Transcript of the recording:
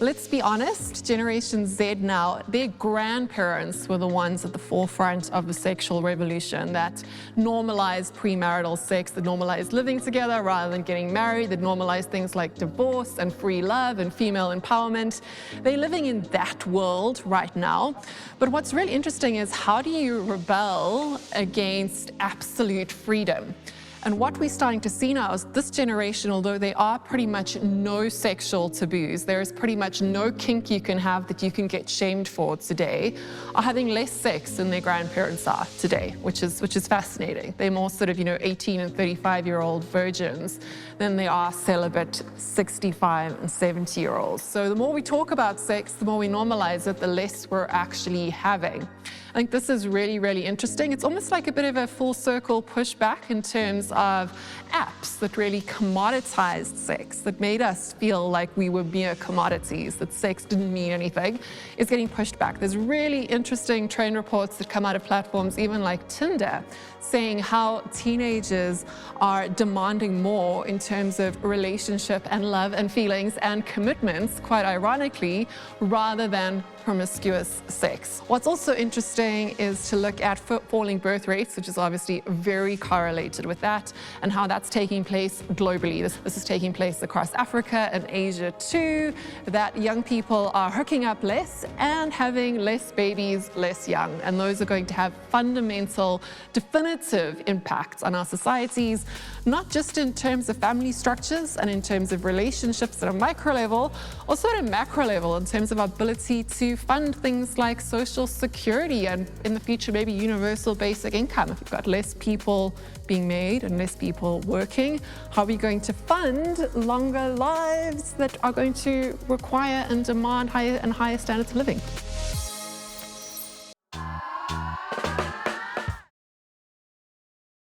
Let's be honest, Generation Z now, their grandparents were the ones at the forefront of the sexual revolution that normalized premarital sex, that normalized living together rather than getting married, that normalized things like divorce and free love and female empowerment. They're living in that world right now. But what's really interesting is, how do you rebel against absolute freedom? And what we're starting to see now is this generation, although there are pretty much no sexual taboos, there is pretty much no kink you can have that you can get shamed for today, are having less sex than their grandparents are today, which is fascinating. They're more sort of, 18 and 35-year-old virgins than they are celibate 65 and 70-year-olds. So the more we talk about sex, the more we normalize it, the less we're actually having. I think this is really, really interesting. It's almost like a bit of a full circle pushback in terms of apps that really commoditized sex, that made us feel like we were mere commodities, that sex didn't mean anything, is getting pushed back. There's really interesting trend reports that come out of platforms even like Tinder, saying how teenagers are demanding more in terms of relationship and love and feelings and commitments, quite ironically, rather than promiscuous sex. What's also interesting is to look at falling birth rates, which is obviously very correlated with that, and how that's taking place globally. This is taking place across Africa and Asia too, that young people are hooking up less and having less babies less young. And those are going to have fundamental, definitive impacts on our societies, not just in terms of family structures and in terms of relationships at a micro level, also at a macro level in terms of our ability to fund things like social security and in the future maybe universal basic income. If we've got less people being made and less people working, how are we going to fund longer lives that are going to require and demand higher and higher standards of living?